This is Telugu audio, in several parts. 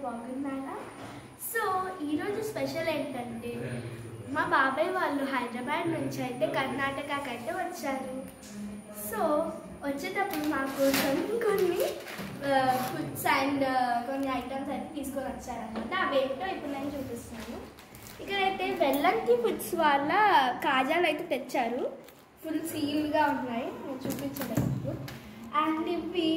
బాగున్నారా? సో ఈరోజు స్పెషల్ ఏంటంటే మా బాబాయ్ వాళ్ళు హైదరాబాద్ నుంచి అయితే కర్ణాటకకి అయితే వచ్చారు. సో వచ్చేటప్పుడు మా కోసం కొన్ని ఫుడ్స్ అండ్ కొన్ని ఐటమ్స్ అయితే తీసుకొని వచ్చారనమాట. అవి ఏంటో ఇప్పుడు నేను చూపిస్తాను. ఇక్కడైతే వెల్లంకి ఫుడ్స్ వాళ్ళ కాజాలు అయితే తెచ్చారు. ఫుల్ సీల్గా ఉన్నాయి, నేను చూపించలేదు. అండ్ ఇవి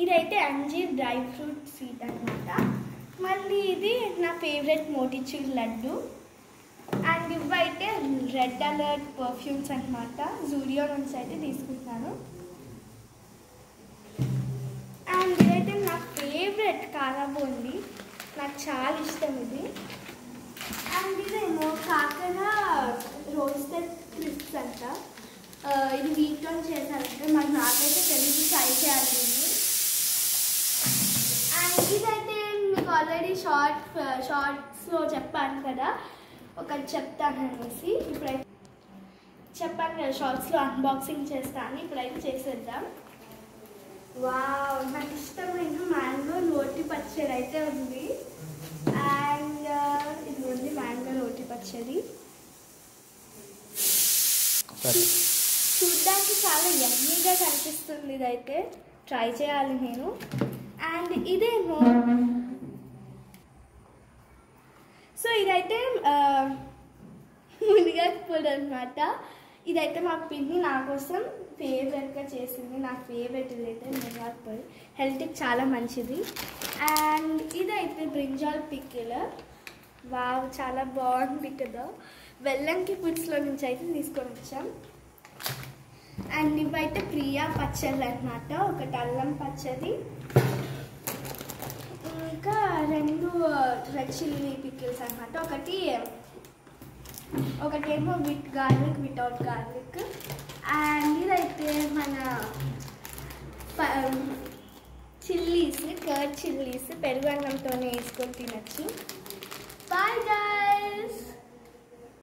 ఇదైతే అంజీర్ డ్రై ఫ్రూట్ స్వీట్ అనమాట. మళ్ళీ ఇది నా ఫేవరెట్ మోటిచూర్ లడ్డు. అండ్ ఇవైతే రెడ్ అలర్ట్ పర్ఫ్యూమ్స్ అనమాట, జూడియో నుంచి అయితే తీసుకుంటాను. అండ్ ఇదైతే నా ఫేవరెట్ కారాబోండి, నాకు చాలా ఇష్టం ఇది. అండ్ ఇదేమో కాకర రోస్టెడ్ క్రిస్ప్స్ అంట. ఇది వీట్తో చేశారంటే మరి నాకైతే తెలిసి ట్రై చేయాలి. అండ్ ఇదైతే మీకు ఆల్రెడీ షార్ట్స్లో చెప్పాను కదా, ఒకటి చెప్తాను అనేసి. ఇప్పుడైతే చెప్పాను కదా షార్ట్స్లో అన్బాక్సింగ్ చేస్తాను, ఇప్పుడైతే చేసేద్దాం. వావ్, నాకు ఇష్టమైన మ్యాంగో రోటి పచ్చడి అయితే ఉంది. అండ్ ఇది ఉంది మ్యాంగో రోటి పచ్చడి. చూడ్డానికి చాలా యమ్మీగా కనిపిస్తుంది, ఇదైతే ట్రై చేయాలి నేను. అండ్ ఇదేమో సో ఇదైతే మునిగాకు పొడి అనమాట. ఇదైతే మా పిన్ని నా కోసం ఫేవరెట్గా చేసింది. నా ఫేవరెట్ ఇదైతే మునిగాకు పొడి, హెల్త్కి చాలా మంచిది. అండ్ ఇదైతే బ్రింజాల్ పికిల్. వావ్, చాలా బాగుంది కదా. వెల్లంకి ఫుడ్స్లో నుంచి అయితే తీసుకొని వచ్చాం. అండ్ ఇవైతే ప్రియా పచ్చళ్ళు అనమాట. ఒకటి అల్లం పచ్చడి, ఇంకా 2 రెడ్ చిల్లీ పికిల్స్ అనమాట. ఒకటేమో with garlic, without garlic. And ఇదైతే మన చిల్లీస్, కర్డ్ చిల్లీస్ పెరుగు అన్నంతోనే వేసుకొని తినచ్చు. Bye guys.